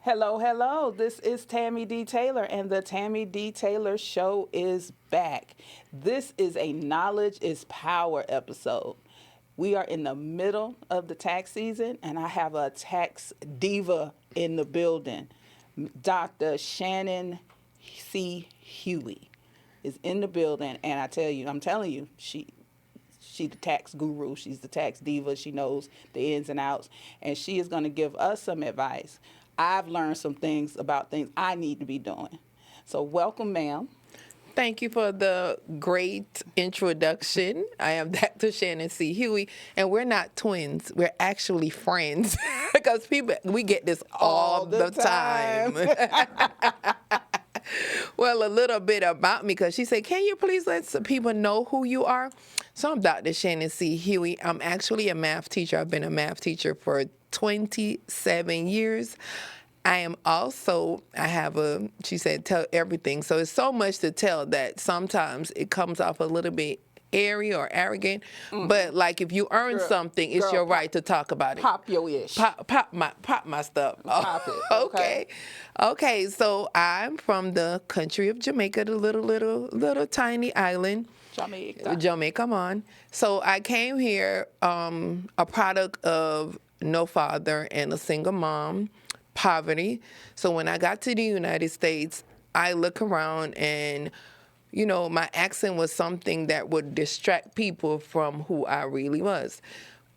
Hello, hello. This is Tammy D. Taylor, and the Tammy D. Taylor Show is back. This is a Knowledge is Power episode. We are in the middle of the tax season, and I have a tax diva in the building. Dr. Shanann C. Huie is in the building, and I'm telling you, she's the tax guru. She's the tax diva. She knows the ins and outs, and she is going to give us some advice. I've learned some things about things I need to be doing. So welcome, ma'am. Thank you for the great introduction. I am Dr. Shanann C. Huie, and we're not twins. We're actually friends because we get this all the time. Well, a little bit about me, because she said, can you please let some people know who you are? So I'm Dr. Shanann C. Huie. I'm actually a math teacher. I've been a math teacher for 27 years. I am also, she said, tell everything. So it's so much to tell that sometimes it comes off a little bit airy or arrogant. But like if you earn something, it's your right to talk about it. Pop your ish. Pop my stuff. Pop it. Okay, so I'm from the country of Jamaica, the little tiny island. Jamaica, come on. So I came here a product of no father and a single mom, poverty. So when I got to the United States, I look around and, my accent was something that would distract people from who I really was.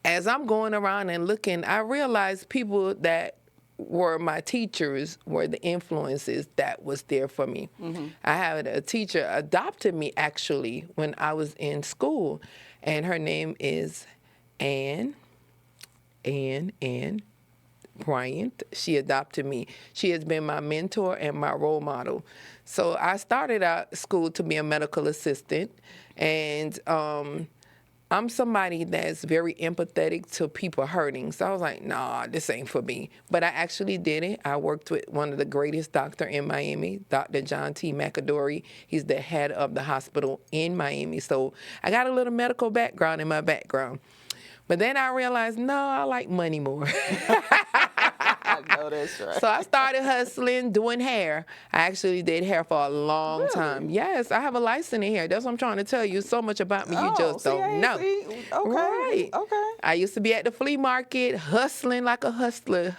As I'm going around and looking, I realized people that were my teachers were the influences that was there for me. I had a teacher adopted me actually when I was in school, and her name is Ann Bryant. She adopted me. She has been my mentor and my role model. So I started out school to be a medical assistant, and I'm somebody that's very empathetic to people hurting. So I was like, nah, this ain't for me. But I actually did it. I worked with one of the greatest doctors in Miami, Dr. John T. McAdory. He's the head of the hospital in Miami. So I got a little medical background in my background. But then I realized, no, I like money more. I know that's right. So I started hustling, doing hair. I actually did hair for a long time. Yes, I have a license in hair. That's what I'm trying to tell you. So much about me you just don't know. Okay. Right. Okay. I used to be at the flea market hustling like a hustler.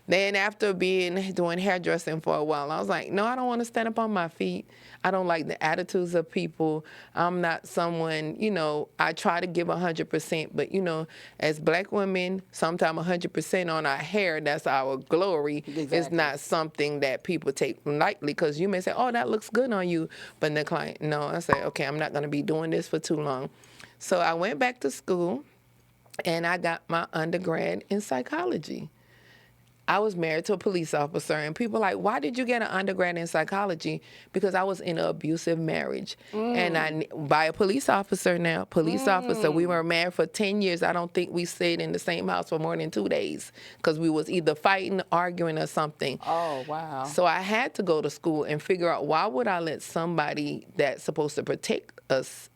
Then after doing hairdressing for a while, I was like, no, I don't want to stand up on my feet. I don't like the attitudes of people. I'm not someone, I try to give 100%, but, as black women, sometimes 100% on our hair, that's our glory. Exactly. It's not something that people take lightly, because you may say, oh, that looks good on you. But the client, no, I say, okay, I'm not going to be doing this for too long. So I went back to school, and I got my undergrad in psychology. I was married to a police officer, and people are like, why did you get an undergrad in psychology? Because I was in an abusive marriage. And by a police officer now, officer. We were married for 10 years. I don't think we stayed in the same house for more than 2 days, because we was either fighting, arguing, or something. Oh, wow. So I had to go to school and figure out, why would I let somebody that's supposed to protect us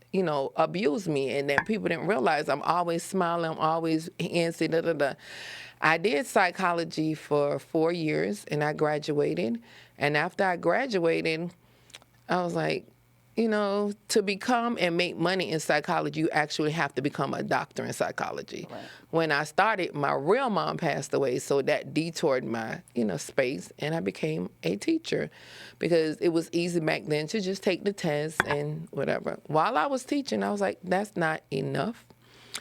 abuse me? And then people didn't realize I'm always smiling, I'm always antsy, I did psychology for 4 years, and I graduated. And after I graduated, I was like, to become and make money in psychology, you actually have to become a doctor in psychology. Right. When I started, my real mom passed away, so that detoured my, space, and I became a teacher, because it was easy back then to just take the test and whatever. While I was teaching, I was like, that's not enough.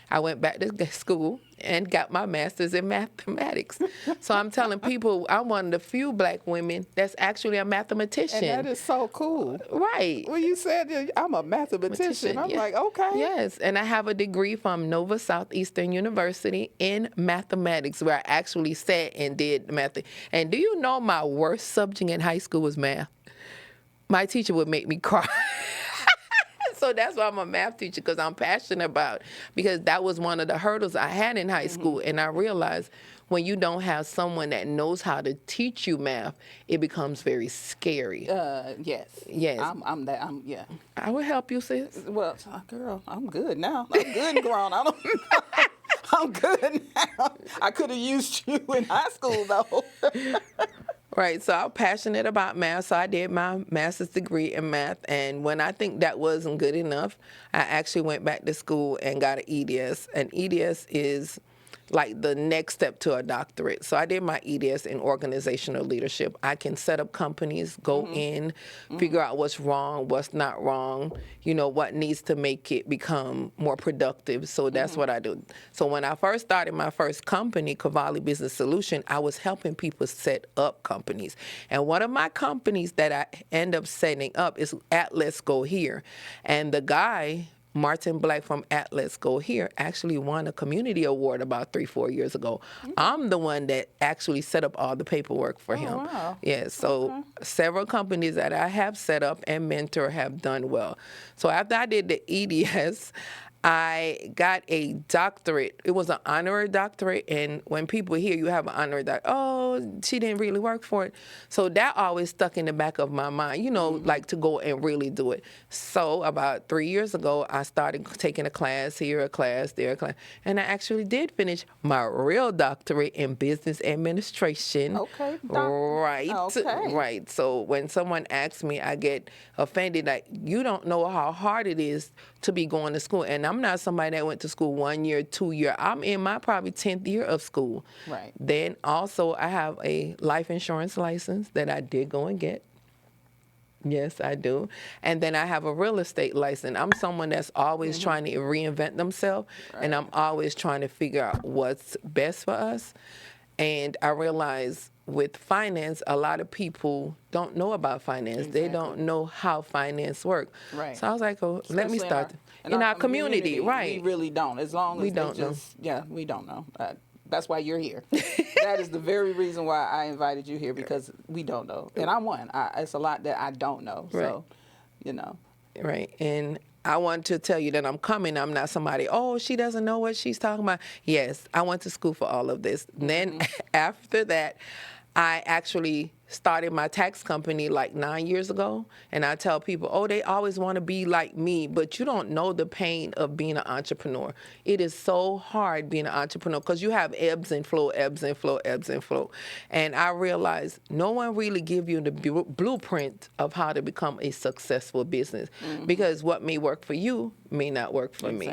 I went back to school and got my master's in mathematics. So I'm telling people, I'm one of the few black women that's actually a mathematician. And that is so cool. Right. Well, you said I'm a mathematician. I'm like, okay. Yes, and I have a degree from Nova Southeastern University in mathematics, where I actually sat and did math. And do you know my worst subject in high school was math? My teacher would make me cry. So that's why I'm a math teacher, because I'm passionate about it, because that was one of the hurdles I had in high school. And I realized when you don't have someone that knows how to teach you math, it becomes very scary. Yes. Yes. Yeah. I will help you, sis. Well, girl, I'm good now. I'm good and grown. I'm good now. I could have used you in high school, though. Right, so I'm passionate about math, so I did my master's degree in math, and when I think that wasn't good enough, I actually went back to school and got an EDS. And EDS is like the next step to a doctorate. So I did my EDS in organizational leadership. I can set up companies, go in, figure out what's wrong, what's not wrong, you know, what needs to make it become more productive. So that's what I do. So when I first started my first company, Cavalli Business Solution, I was helping people set up companies. And one of my companies that I end up setting up is Let's Go Here. And the guy, Martin Black from Let's Go Here, actually won a community award about 3-4 years ago. I'm the one that actually set up all the paperwork for him. Wow. Yeah, so several companies that I have set up and mentor have done well. So after I did the EDS, I got a doctorate. It was an honorary doctorate, and when people hear you have an honorary doctorate, oh, she didn't really work for it. So that always stuck in the back of my mind, you know, like to go and really do it. So about 3 years ago, I started taking a class here, a class there, a class, and I actually did finish my real doctorate in business administration. Okay, right, okay. right. So when someone asks me, I get offended that you don't know how hard it is to be going to school. And I'm not somebody that went to school 1 year, 2 year. I'm in my probably 10th year of school. Right. Then also I have a life insurance license that I did go and get. Yes, I do. And then I have a real estate license. I'm someone that's always trying to reinvent themselves, and I'm always trying to figure out what's best for us. And I realize with finance, a lot of people don't know about finance. They don't know how finance works. Right. So I was like, oh, let me start. In our community, right. We really don't. As long as we don't know. Yeah, we don't know. That's why you're here. That is the very reason why I invited you here, because we don't know. And I'm one. It's a lot that I don't know. Right. So, you know. Right. And I want to tell you that I'm coming. I'm not somebody, oh, she doesn't know what she's talking about. Yes, I went to school for all of this. Then after that, I actually started my tax company like 9 years ago. And I tell people, oh, they always want to be like me, but you don't know the pain of being an entrepreneur. It is so hard being an entrepreneur because you have ebbs and flow, ebbs and flow, ebbs and flow. And I realized no one really give you the blueprint of how to become a successful business, because what may work for you may not work for me.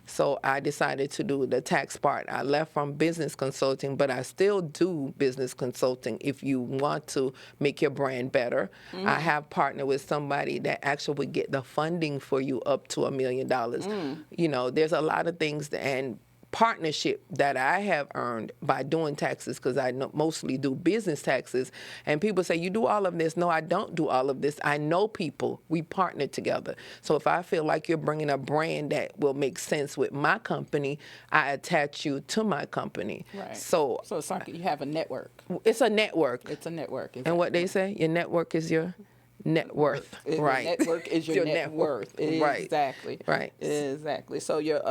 So I decided to do the tax part. I left from business consulting, but I still do business consulting if you want to make your brand better. I have partnered with somebody that actually would get the funding for you up to $1 million. You know, there's a lot of things and partnership that I have earned by doing taxes, because I mostly do business taxes. And people say, you do all of this. No, I don't do all of this. I know people. We partner together. So if I feel like you're bringing a brand that will make sense with my company, I attach you to my company. Right. So it's like you have a network. It's a network. It's a network. Exactly. And what they say, your network is your net worth. Right. Your network is your net worth. Right. Exactly. Right. Exactly. So your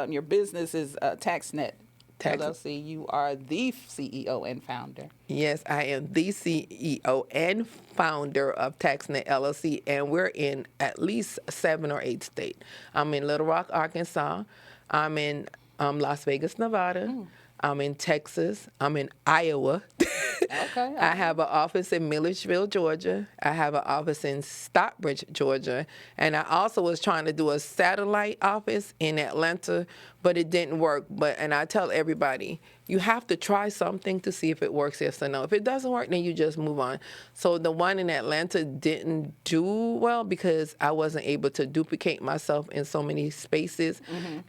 your business is TaxNet LLC. You are the CEO and founder. Yes, I am the CEO and founder of TaxNet LLC, and we're in at least 7 or 8 states. I'm in Little Rock, Arkansas. I'm in Las Vegas, Nevada. I'm in Texas. I'm in Iowa. Okay. I have an office in Milledgeville, Georgia. I have an office in Stockbridge, Georgia. And I also was trying to do a satellite office in Atlanta, but it didn't work. And I tell everybody, you have to try something to see if it works, yes or no. If it doesn't work, then you just move on. So the one in Atlanta didn't do well because I wasn't able to duplicate myself in so many spaces.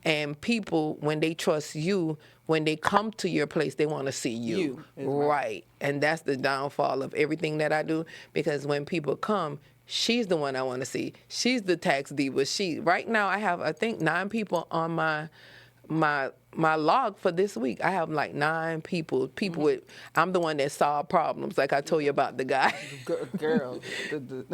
And people, when they trust you, when they come to your place, they want to see you. Right. And that's the downfall of everything that I do, because when people come, she's the one I want to see. She's the tax diva. Right now I have, I think, 9 people on my log for this week. I have like 9 people with, I'm the one that solved problems, like I told you about the guy. Girl, the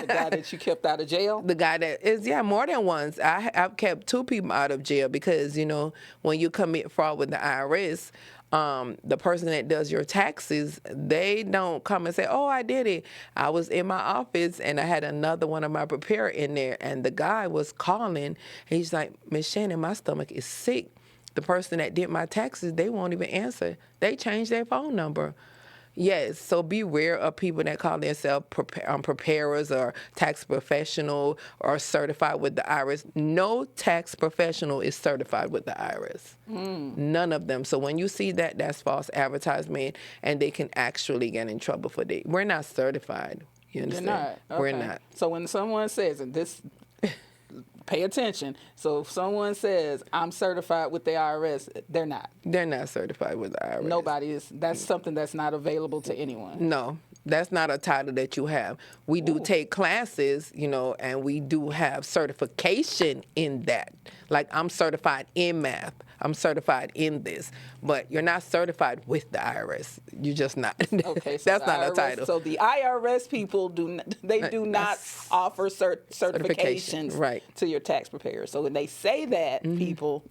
guy that you kept out of jail? The guy that is, more than once. I've kept 2 people out of jail because, you know, when you commit fraud with the IRS, the person that does your taxes, they don't come and say, oh, I did it. I was in my office and I had another one of my preparer in there, and the guy was calling. He's like, Miss Shannon, my stomach is sick. the person that did my taxes, they won't even answer. They changed their phone number. Yes, so beware of people that call themselves preparers or tax professional or certified with the IRS. No tax professional is certified with the IRS. None of them. So when you see that, that's false advertisement, and they can actually get in trouble for that. We're not certified. You understand? You're not. Okay. We're not. So when someone says, and this, pay attention. So if someone says, I'm certified with the IRS, they're not. They're not certified with the IRS. Nobody is. That's something that's not available to anyone. No, that's not a title that you have. We do take classes, and we do have certification in that. Like, I'm certified in math. I'm certified in this. But you're not certified with the IRS. You're just not. Okay, so that's not a title. So the IRS people do not offer certifications right. to your tax preparer. So when they say that, people,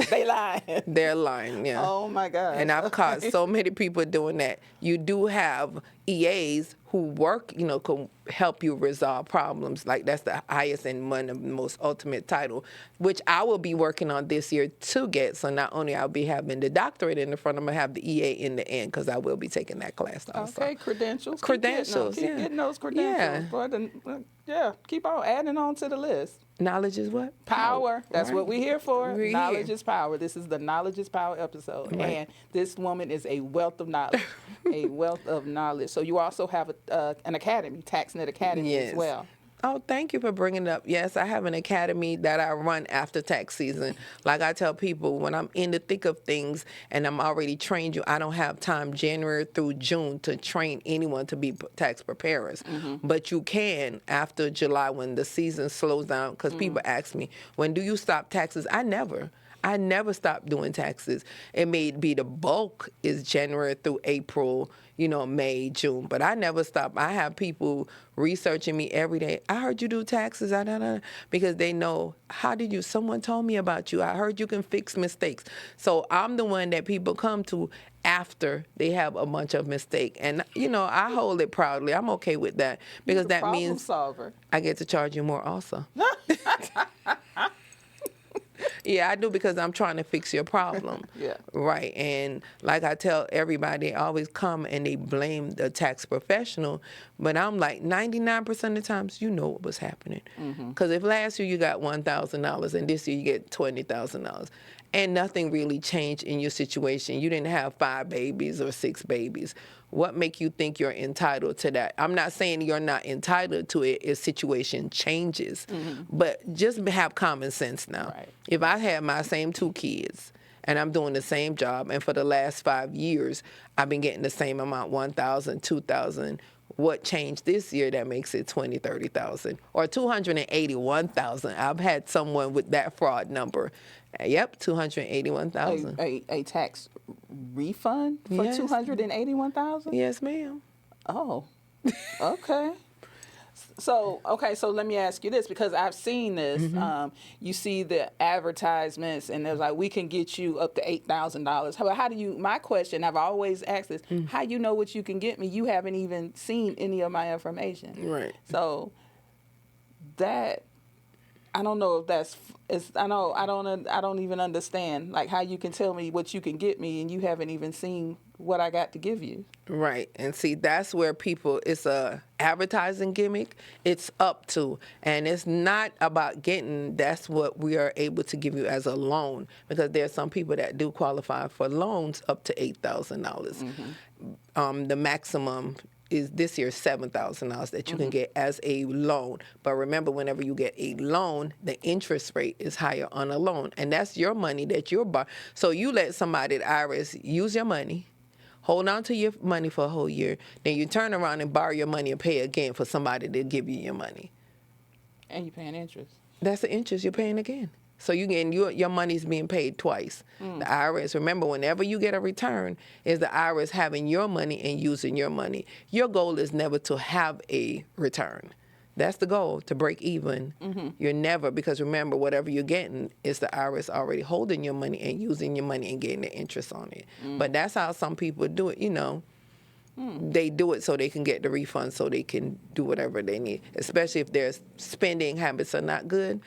they lying. They're lying, yeah. Oh, my God. And I've caught so many people doing that. You do have EAs who work, can help you resolve problems. Like, that's the highest and one of the most ultimate title, which I will be working on this year to get. So not only I'll be having the doctorate in the front, I'm going to have the EA in the end, because I will be taking that class also. Okay, credentials. Credentials, Keep getting those credentials. Yeah, keep on adding on to the list. Knowledge is what? Power. That's right. what we're here for. We're Knowledge here. is power. This is the Knowledge is Power episode. Right. And this woman is a wealth of knowledge. A wealth of knowledge. So you also have an academy, TaxNet Academy as well. Oh, thank you for bringing it up. Yes, I have an academy that I run after tax season. Like I tell people, when I'm in the thick of things and I'm already trained you, I don't have time January through June to train anyone to be tax preparers. But you can after July when the season slows down, because people ask me, when do you stop taxes? I never stopped doing taxes. It may be the bulk is January through April, May, June, but I never stop. I have people researching me every day. I heard you do taxes, because they know, someone told me about you. I heard you can fix mistakes. So I'm the one that people come to after they have a bunch of mistakes. And, I hold it proudly. I'm okay with that, because that means solver. I get to charge you more also. Yeah, I do, because I'm trying to fix your problem. Yeah. Right. And like I tell everybody, they always come and they blame the tax professional. But I'm like, 99% of the times, you know what was happening. Because if last year you got $1,000 and this year you get $20,000, and nothing really changed in your situation, you didn't have 5 babies or 6 babies, what make you think you're entitled to that? I'm not saying you're not entitled to it if situation changes, but just have common sense now. Right. If I had my same 2 kids and I'm doing the same job, and for the last 5 years, I've been getting the same amount, $1,000, $2,000, what changed this year that makes it $20,000, $30,000, or $281,000? I've had someone with that fraud number. Yep, $281,000. A tax refund for Yes. $281,000? Yes, ma'am. Oh, okay. So let me ask you this, because I've seen this. You see the advertisements, and there's like, we can get you up to $8,000. How do you? My question, I've always asked this: how you know what you can get me? You haven't even seen any of my information. Right. So that, I don't know if that's. I don't even understand like how you can tell me what you can get me, and you haven't even seen what I got to give you. Right. And see, that's where it's a advertising gimmick. It's up to, and it's not about getting, that's what we are able to give you as a loan, because there's some people that do qualify for loans up to $8,000. The maximum is this year $7,000 that you can get as a loan. But remember, whenever you get a loan, the interest rate is higher on a loan, and that's your money that you're borrowing. So you let somebody at IRS use your money, hold on to your money for a whole year, then you turn around and borrow your money and pay again for somebody to give you your money. And you're paying interest. That's the interest you're paying again. So your money's being paid twice. The IRS, remember, whenever you get a return, is the IRS having your money and using your money. Your goal is never to have a return. That's the goal, to break even. You're never, because remember, whatever you're getting is the IRS already holding your money and using your money and getting the interest on it. But that's how some people do it, They do it so they can get the refund, so they can do whatever they need, especially if their spending habits are not good.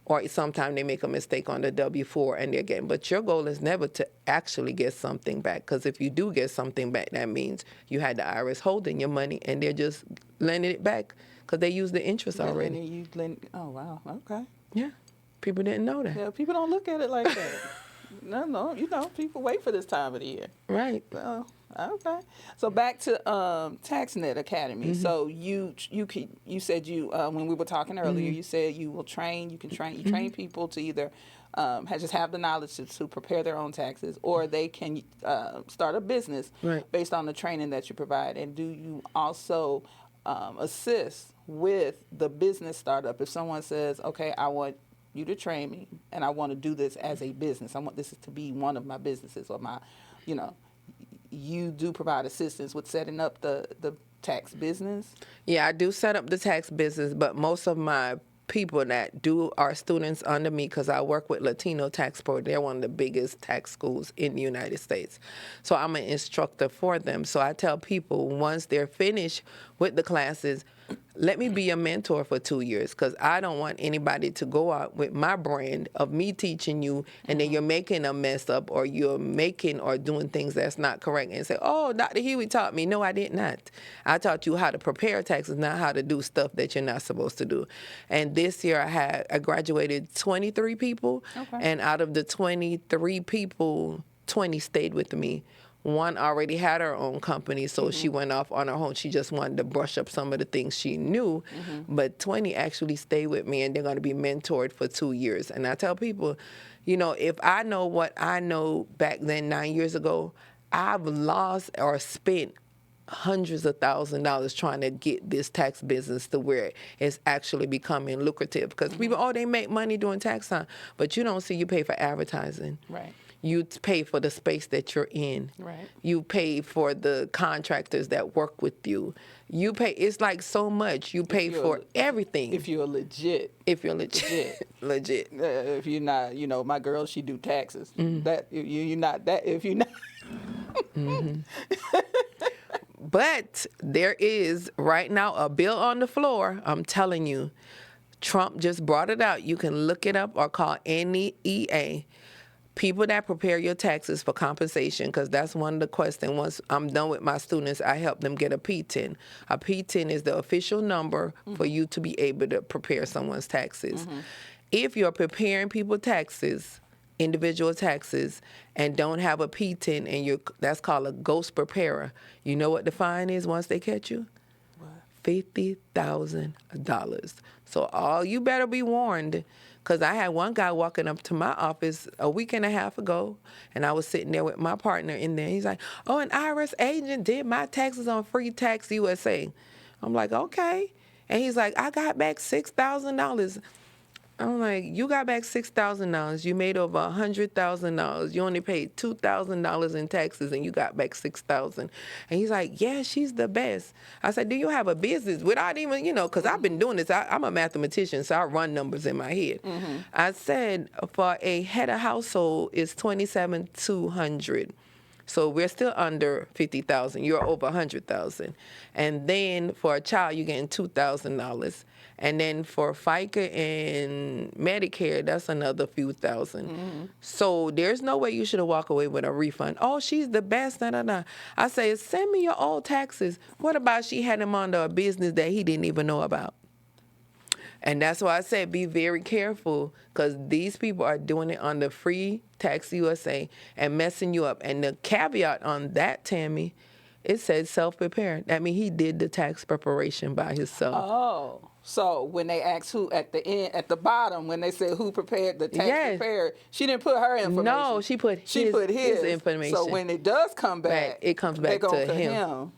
or sometimes they make a mistake on the W-4 and they're getting. But your goal is never to actually get something back, because if you do get something back, that means you had the IRS holding your money and they're just lending it back because they use the interest already. Oh, wow. Okay. Yeah. People didn't know that. Yeah, people don't look at it like that. No, people wait for this time of the year. Right. So, okay. So back to TaxNet Academy. Mm-hmm. So you said when we were talking earlier, Mm-hmm. you said you train people to either just have the knowledge to prepare their own taxes, or they can start a business based on the training that you provide. And do you also assist with the business startup? If someone says, okay, I want you to train me and I want to do this as a business, I want this to be one of my businesses, or my, you do provide assistance with setting up the tax business? Yeah, I do set up the tax business, but most of my people that are students under me, because I work with Latino Tax Pro. They're one of the biggest tax schools in the United States. So I'm an instructor for them. So I tell people, once they're finished with the classes, let me be a mentor for 2 years, because I don't want anybody to go out with my brand of me teaching you and then you're making a mess up, or you're making or doing things that's not correct and say, oh, Dr. Huie taught me. No, I did not. I taught you how to prepare taxes, not how to do stuff that you're not supposed to do. And this year I graduated 23 people, and out of the 23 people, 20 stayed with me. One already had her own company, so she went off on her own. She just wanted to brush up some of the things she knew. But 20 actually stayed with me, and they're going to be mentored for 2 years. And I tell people, if I know what I know back then 9 years ago, I've lost or spent hundreds of thousands of dollars trying to get this tax business to where it's actually becoming lucrative. Because people, they make money doing tax time, but you don't see you pay for advertising. Right. You pay for the space that you're in. Right. You pay for the contractors that work with you. You pay, it's like so much. You pay for everything. If you're legit. If you're legit. Legit. If you're not, my girl, she do taxes. That you're not that. If you're not. But there is right now a bill on the floor. I'm telling you, Trump just brought it out. You can look it up or call any EA. People that prepare your taxes for compensation, because that's one of the questions. Once I'm done with my students, I help them get a P-10. A P-10 is the official number for you to be able to prepare someone's taxes. If you're preparing people's taxes, individual taxes, and don't have a P-10, and that's called a ghost preparer, you know what the fine is once they catch you? $50,000. So you better be warned. Because I had one guy walking up to my office a week and a half ago, and I was sitting there with my partner in there. He's like, oh, an IRS agent did my taxes on Free Tax USA. I'm like, okay. And he's like, I got back $6,000. I'm like, you got back $6,000. You made over $100,000. You only paid $2,000 in taxes, and you got back $6,000. And he's like, yeah, she's the best. I said, do you have a business? Without even, because I've been doing this. I'm a mathematician, so I run numbers in my head. I said, for a head of household, it's $27,200. So we're still under $50,000. You're over $100,000. And then for a child, you're getting $2,000. And then for FICA and Medicare, that's another few thousand. So there's no way you should have walked away with a refund. Oh, she's the best. Nah, nah, nah. I say, send me your old taxes. What about she had him under a business that he didn't even know about? And that's why I said be very careful, because these people are doing it on the Free Tax USA and messing you up. And the caveat on that, Tammy, it says self-prepared. That means he did the tax preparation by himself. Oh. So when they asked who at the bottom, when they said who prepared the tax prepared, she didn't put her information. No, she put his information. So when it does come back, it comes back to him.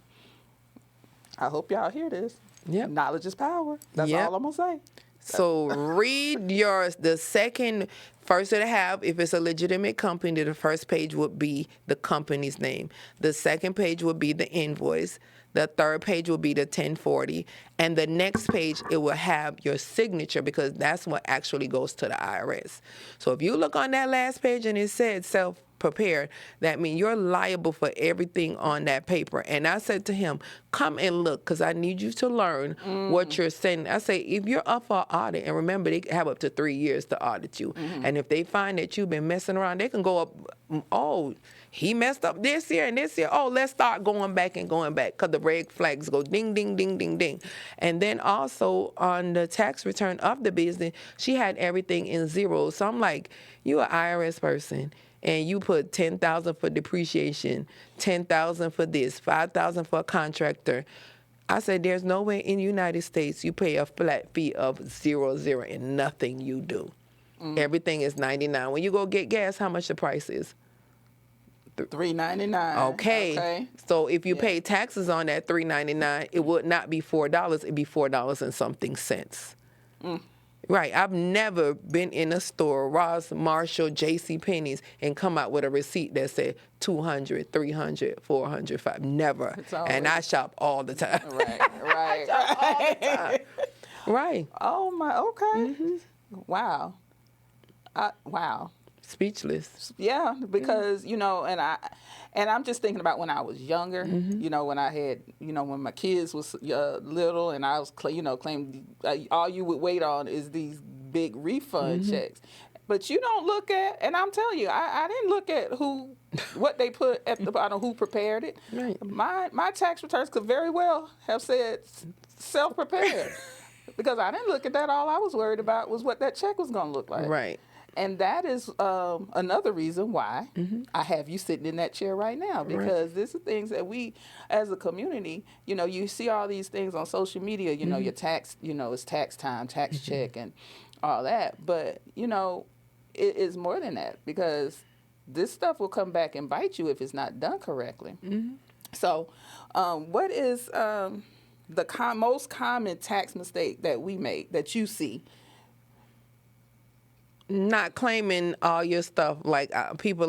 I hope y'all hear this. Yep. Knowledge is power. That's all I'm gonna say. So read the second, first of the half, if it's a legitimate company, the first page would be the company's name. The second page would be the invoice. The third page will be the 1040. And the next page, it will have your signature, because that's what actually goes to the IRS. So if you look on that last page and it said prepared, that means you're liable for everything on that paper. And I said to him, come and look, because I need you to learn what you're saying. I say, if you're up for audit, and remember, they have up to 3 years to audit you. And if they find that you've been messing around, they can go up, oh, he messed up this year and this year. Oh, let's start going back, because the red flags go ding, ding, ding, ding, ding. And then also on the tax return of the business, she had everything in zeros. So I'm like, you're an IRS person, and you put $10,000 for depreciation, $10,000 for this, $5,000 for a contractor. I said, there's no way in the United States you pay a flat fee of $0 in nothing you do. Everything is $99. When you go get gas, how much the price is? $3.99. Okay. So if you pay taxes on that $3.99, it would not be $4. It'd be $4 and something cents. Right. I've never been in a store, Ross, Marshall, J.C. Penney's, and come out with a receipt that said $200, $300, $400, $500. Never. And I shop all the time. Right. I shop all the time. Right. Oh my. Okay. Wow. Wow. Speechless. Yeah, because and I'm just thinking about when I was younger. When I had when my kids was little, and I was claiming all you would wait on is these big refund checks. But you don't look at, and I'm telling you, I didn't look at what they put at the bottom, who prepared it. Right. My tax returns could very well have said self-prepared. Because I didn't look at that. All I was worried about was what that check was going to look like. Right. And that is another reason why I have you sitting in that chair right now, because this is things that we, as a community, you see all these things on social media, your tax, it's tax time, tax check, and all that. But, it is more than that, because this stuff will come back and bite you if it's not done correctly. So what is the most common tax mistake that we make, that you see? Not claiming all your stuff. Like people,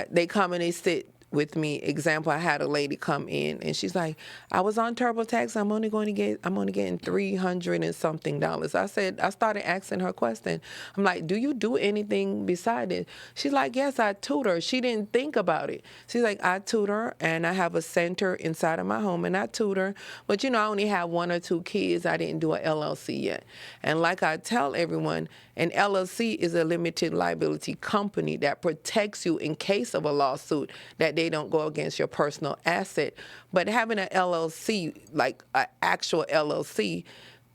they come and they sit with me. Example, I had a lady come in and she's like, I was on TurboTax. I'm only getting $300 and something. I started asking her question. I'm like, do you do anything beside it? She's like, yes, I tutor. She didn't think about it. She's like, I tutor, and I have a center inside of my home, and I tutor. But I only have 1 or 2 kids. I didn't do an LLC yet. And like I tell everyone, an LLC is a limited liability company that protects you in case of a lawsuit, that they don't go against your personal asset. But having an LLC, like an actual LLC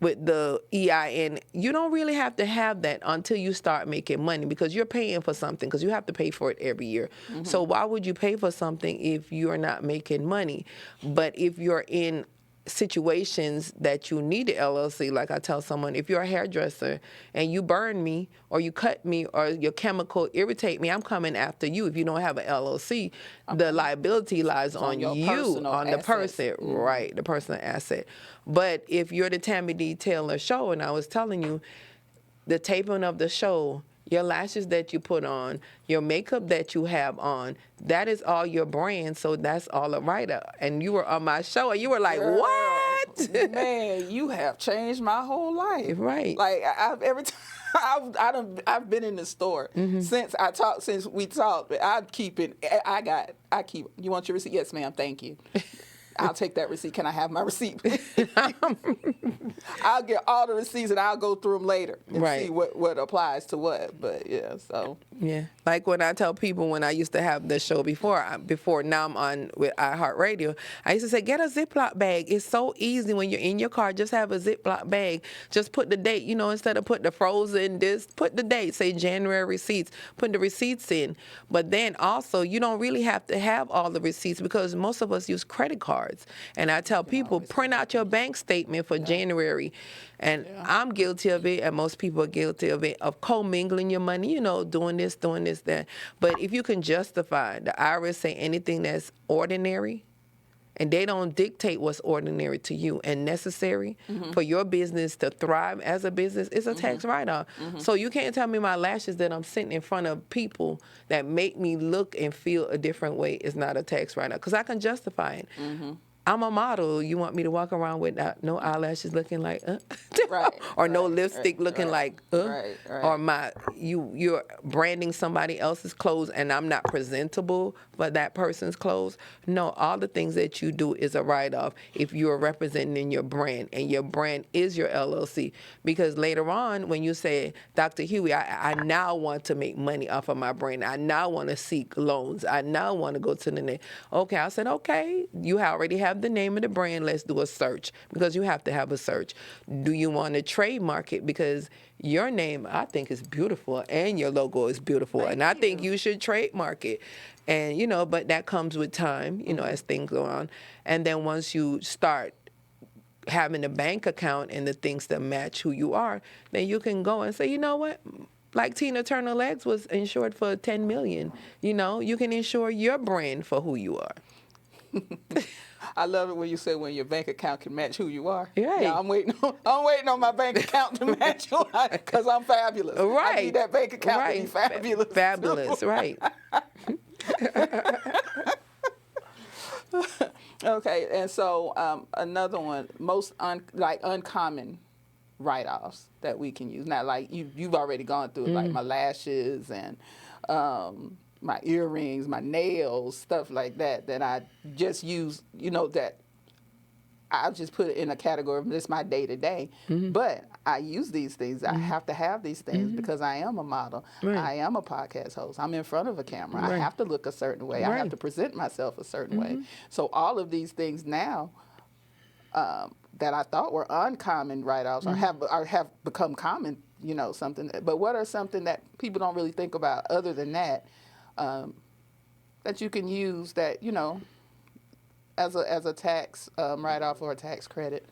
with the EIN, you don't really have to have that until you start making money, because you're paying for something, because you have to pay for it every year. So why would you pay for something if you're not making money? But if you're in situations that you need an LLC, like I tell someone, if you're a hairdresser and you burn me or you cut me or your chemical irritate me, I'm coming after you. If you don't have an LLC, the liability lies on you, on the person, right, the personal asset. But if you're the Tammy D. Taylor show, and I was telling you, the taping of the show, your lashes that you put on, your makeup that you have on, that is all your brand, so that's all a writer. And you were on my show, and you were like, Girl, what? Man, you have changed my whole life. Right. Like, every time I've been in the store since we talked. I keep, you want your receipt? Yes, ma'am, thank you. I'll take that receipt. Can I have my receipt? I'll get all the receipts and I'll go through them later and see what applies to what. But yeah, so. Yeah. Like when I tell people, when I used to have the show before now I'm on with iHeartRadio, I used to say, get a Ziploc bag. It's so easy when you're in your car. Just have a Ziploc bag. Just put the date, instead of put the frozen put the date, say January receipts, put the receipts in. But then also, you don't really have to have all the receipts, because most of us use credit cards. And I tell people, print out your bank statement for January. And I'm guilty of it, and most people are guilty of it, of commingling your money, doing this, that. But if you can justify, the IRS say anything that's ordinary, and they don't dictate what's ordinary to you and necessary for your business to thrive as a business, it's a tax write-off. So you can't tell me my lashes that I'm sitting in front of people that make me look and feel a different way is not a tax write-off, because I can justify it. I'm a model. You want me to walk around with no eyelashes looking like, Right, or no right, lipstick looking like, right. or you're branding somebody else's clothes and I'm not presentable for that person's clothes. No, all the things that you do is a write-off if you're representing your brand, and your brand is your LLC. Because later on, when you say, Dr. Huie, I now want to make money off of my brand. I now want to seek loans. I now want to go to the name. Okay, I said, okay, you already have the name of the brand. Let's do a search, because you have to have a search. Do you want to trademark it? Because your name, I think, is beautiful, and your logo is beautiful. Thank and I think you. you should trademark it. And, but that comes with time, as things go on. And then once you start having a bank account and the things that match who you are, then you can go and say, you know what? Like Tina Turner Legs was insured for $10 million. You can insure your brand for who you are. I love it when you say when your bank account can match who you are. Right. Yeah, I'm waiting on my bank account to match who I, because I'm fabulous. Right. I need that bank account to be fabulous. Fabulous, right. Okay, and so another one, most uncommon write-offs that we can use. Now, like you've already gone through it, like my lashes and my earrings, my nails, stuff like that I just use, that I'll just put it in a category of this my day-to-day. But I use these things. I have to have these things because I am a model. Right. I am a podcast host. I'm in front of a camera. Right. I have to look a certain way. I Right. have to present myself a certain way. So all of these things now that I thought were uncommon write-offs or have become common, something. But what are something that people don't really think about other than that, that you can use that, as a tax write-off or a tax credit?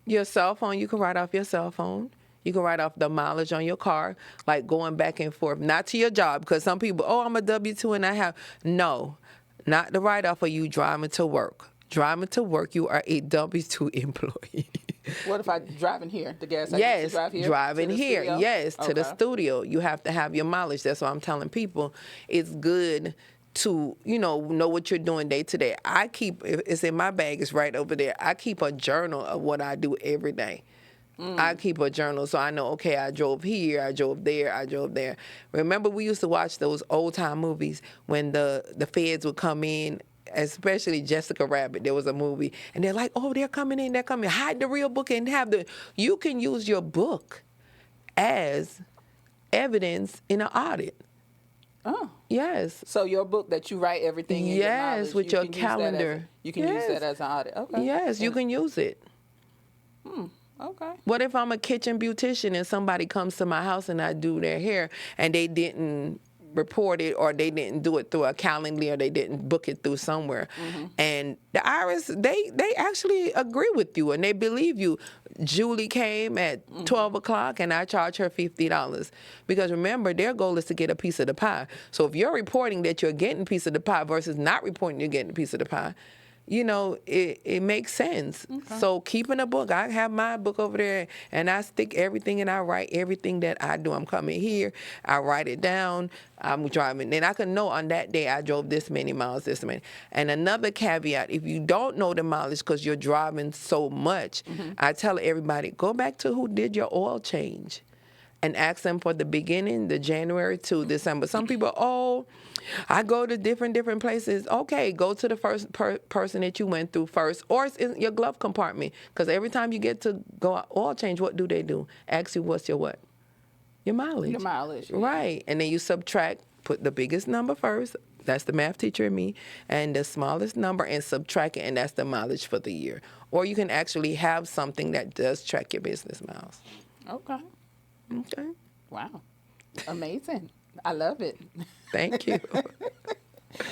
Your cell phone, you can write off your cell phone. You can write off the mileage on your car, like going back and forth, not to your job, because some people, I'm a W-2 and I have. No, not the write-off of you driving to work. Driving to work, you are a W-2 employee. What if I'm driving here? The gas I Yes, use to drive here? driving to the here. studio? Yes, to the Okay. studio. You have to have your mileage. That's why I'm telling people it's good to, know what you're doing day to day. I keep, it's in my bag, it's right over there. I keep a journal of what I do every day. I keep a journal so I know, okay, I drove here, I drove there, I drove there. Remember we used to watch those old time movies when the feds would come in, especially Jessica Rabbit. There was a movie and they're like, oh, they're coming in, hide the real book and you can use your book as evidence in an audit. Oh. Yes. So your book that you write everything in your knowledge, with you your can use calendar. You can use that as an audit. Okay. Yes, you can use it. Okay. What if I'm a kitchen beautician and somebody comes to my house and I do their hair and they didn't report it or they didn't do it through a calendar or they didn't book it through somewhere? And the IRS, they actually agree with you and they believe you. Julie came at 12 o'clock and I charged her $50. Because remember, their goal is to get a piece of the pie. So if you're reporting that you're getting a piece of the pie versus not reporting you're getting a piece of the pie, it makes sense. Okay. So keeping a book, I have my book over there and I stick everything and I write everything that I do. I'm coming here, I write it down, I'm driving. And I can know on that day I drove this many miles, this many. And another caveat, if you don't know the mileage because you're driving so much, I tell everybody, go back to who did your oil change and ask them for the beginning, the January to December. Some people, I go to different places. Okay, go to the first person that you went through first, or it's in your glove compartment. Because every time you get to go oil change, what do? Ask you what's your what? Your mileage. Your mileage. Yeah. Right. And then you subtract, put the biggest number first. That's the math teacher in me. And the smallest number and subtract it, and that's the mileage for the year. Or you can actually have something that does track your business miles. Okay. Okay. Wow. Amazing. I love it. Thank you.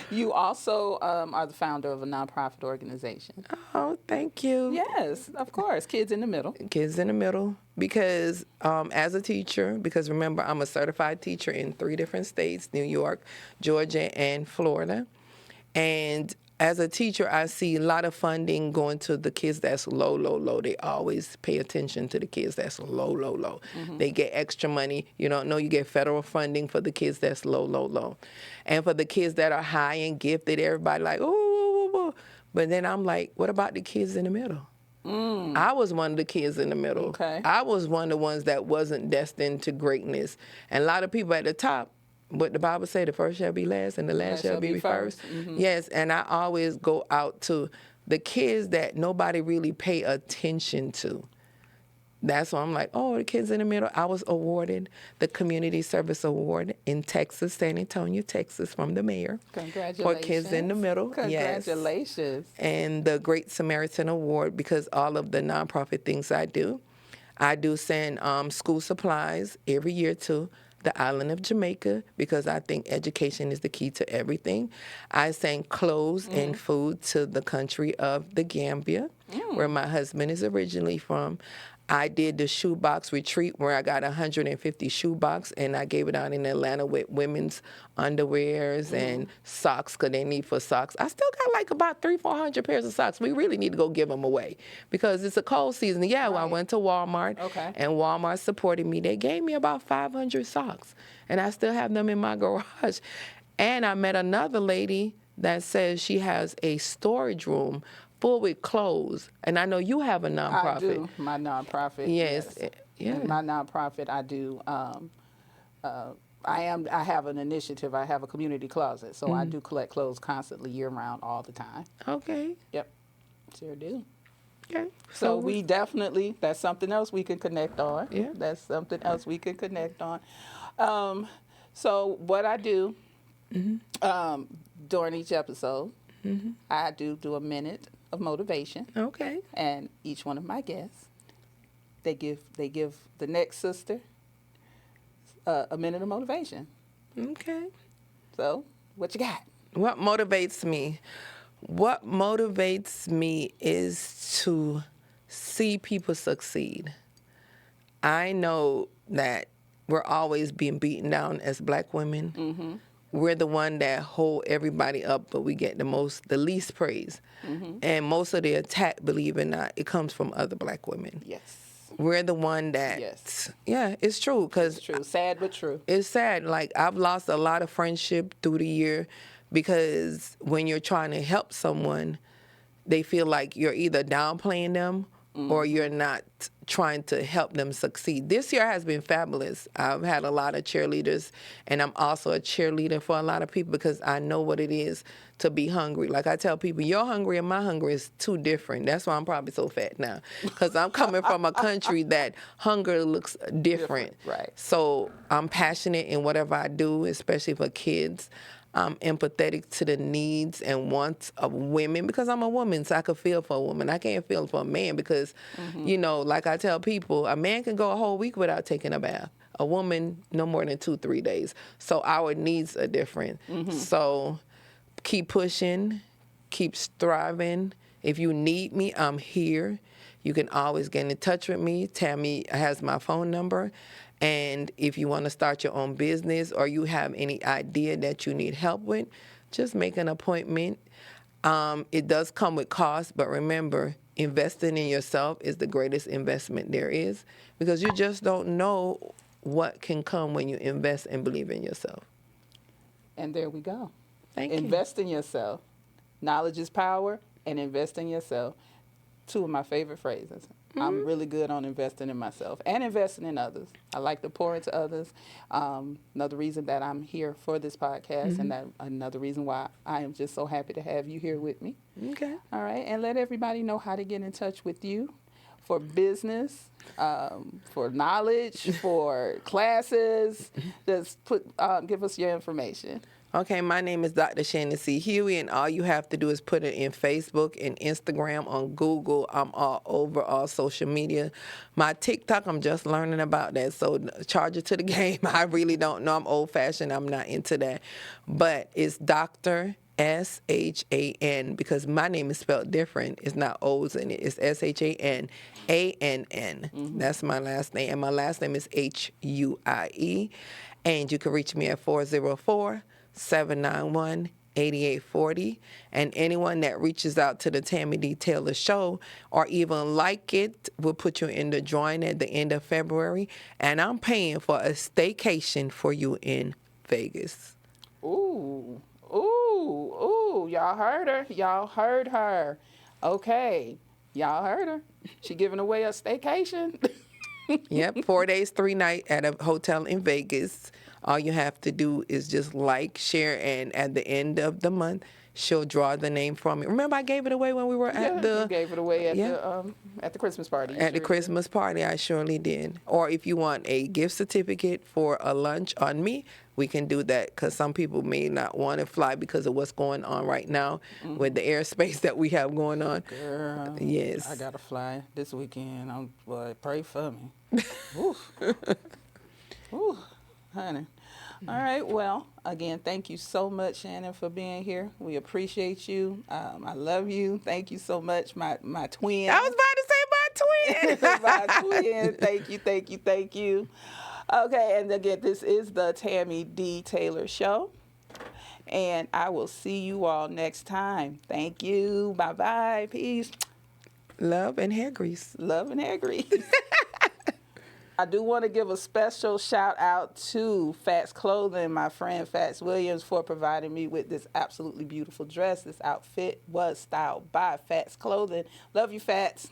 You also are the founder of a nonprofit organization. Oh, thank you. Yes, of course. Kidz in the Middle. Kidz in the Middle. Because as a teacher, because remember, I'm a certified teacher in 3 different states, New York, Georgia, and Florida. And as a teacher, I see a lot of funding going to the kids that's low. They always pay attention to the kids that's low. They get extra money. You don't know you get federal funding for the kids that's low. And for the kids that are high and gifted, everybody like, ooh. But then I'm like, what about the kids in the middle? I was one of the kids in the middle. Okay. I was one of the ones that wasn't destined to greatness. And a lot of people at the top, what the Bible say, the first shall be last and the last shall be first. Yes, and I always go out to the kids that nobody really pay attention to. That's why I'm like, oh, the kids in the middle. I was awarded the Community Service Award in Texas, San Antonio, Texas, from the mayor. Congratulations. For kids in the middle. Congratulations. Yes. And the Great Samaritan Award, because all of the nonprofit things I do. I do send school supplies every year to the island of Jamaica, because I think education is the key to everything. I send clothes and food to the country of the Gambia, where my husband is originally from. I did the shoebox retreat where I got 150 shoebox, and I gave it out in Atlanta with women's underwears and socks, because they need for socks. I still got like about 300-400 pairs of socks. We really need to go give them away because it's a cold season. Yeah, well, I went to Walmart, and Walmart supported me. They gave me about 500 socks, and I still have them in my garage. And I met another lady that says she has a storage room full with clothes, and I know you have a nonprofit. I do. My nonprofit. Yes. Yeah. My nonprofit, I do. I have an initiative. I have a community closet, so I do collect clothes constantly, year round, all the time. Okay. Yep. Sure do. Okay. So we definitely, that's something else we can connect on. Yeah. That's something else we can connect on. So what I do during each episode, I do a minute of motivation. Okay. And each one of my guests, they give the next sister a minute of motivation. Okay. So what you got? What motivates me? What motivates me is to see people succeed. I know that we're always being beaten down as black women. We're the one that hold everybody up, but we get the least praise. And most of the attack, believe it or not, it comes from other black women. Yes. We're the one that, yeah, it's true. It's true. Sad but true. It's sad. Like, I've lost a lot of friendship through the year because when you're trying to help someone, they feel like you're either downplaying them or you're not trying to help them succeed. This year has been fabulous. I've had a lot of cheerleaders, and I'm also a cheerleader for a lot of people because I know what it is to be hungry. Like I tell people, your hungry and my hungry is too different. That's why I'm probably so fat now, because I'm coming from a country that hunger looks different. Right. So I'm passionate in whatever I do, especially for kids. I'm empathetic to the needs and wants of women because I'm a woman, so I can feel for a woman. I can't feel for a man because, you know, like I tell people, a man can go a whole week without taking a bath. A woman, no more than 2-3 days. So our needs are different. So keep pushing, keep striving. If you need me, I'm here. You can always get in touch with me. Tammy has my phone number. And if you want to start your own business or you have any idea that you need help with, just make an appointment. It does come with cost, but remember, investing in yourself is the greatest investment there is because you just don't know what can come when you invest and believe in yourself. And there we go. Thank you. Invest in yourself. Knowledge is power, and invest in yourself. Two of my favorite phrases. I'm really good on investing in myself and investing in others. I like to pour into others. Another reason that I'm here for this podcast, and that another reason why I am just so happy to have you here with me. Okay. All right, and let everybody know how to get in touch with you for business, for knowledge, for classes. Just give us your information. Okay, my name is Dr. Shanann C. Huie, and all you have to do is put it in Facebook and Instagram, on Google. I'm all over all social media. My TikTok, I'm just learning about that, so charge it to the game. I really don't know. I'm old-fashioned. I'm not into that. But it's Dr. Shann, because my name is spelled different. It's not O's in it. It's Shanann. That's my last name. And my last name is Huie. And you can reach me at 404-791-8840. And anyone that reaches out to the Tammy D. Taylor Show or even like it, we'll put you in the drawing at the end of February. And I'm paying for a staycation for you in Vegas. Ooh. Ooh, y'all heard her. Y'all heard her. Okay, y'all heard her. She giving away a staycation. Yep, 4 days, 3 nights at a hotel in Vegas. All you have to do is just like, share, and at the end of the month, she'll draw the name from it. Remember, I gave it away when we were at You gave it away at the Christmas party. At the Christmas party, I surely did. Or if you want a gift certificate for a lunch on me, we can do that, because some people may not want to fly because of what's going on right now with the airspace that we have going on. Girl, yes, I gotta fly this weekend. Boy, pray for me. Oof. Ooh, honey. All right. Well, again, thank you so much, Shanann, for being here. We appreciate you. I love you. Thank you so much, my twin. I was about to say my twin. My twin. Thank you. Okay, and again, this is the Tammy D. Taylor Show. And I will see you all next time. Thank you. Bye-bye. Peace. Love and hair grease. Love and hair grease. I do want to give a special shout out to Fats Clothing, my friend Fats Williams, for providing me with this absolutely beautiful dress. This outfit was styled by Fats Clothing. Love you, Fats.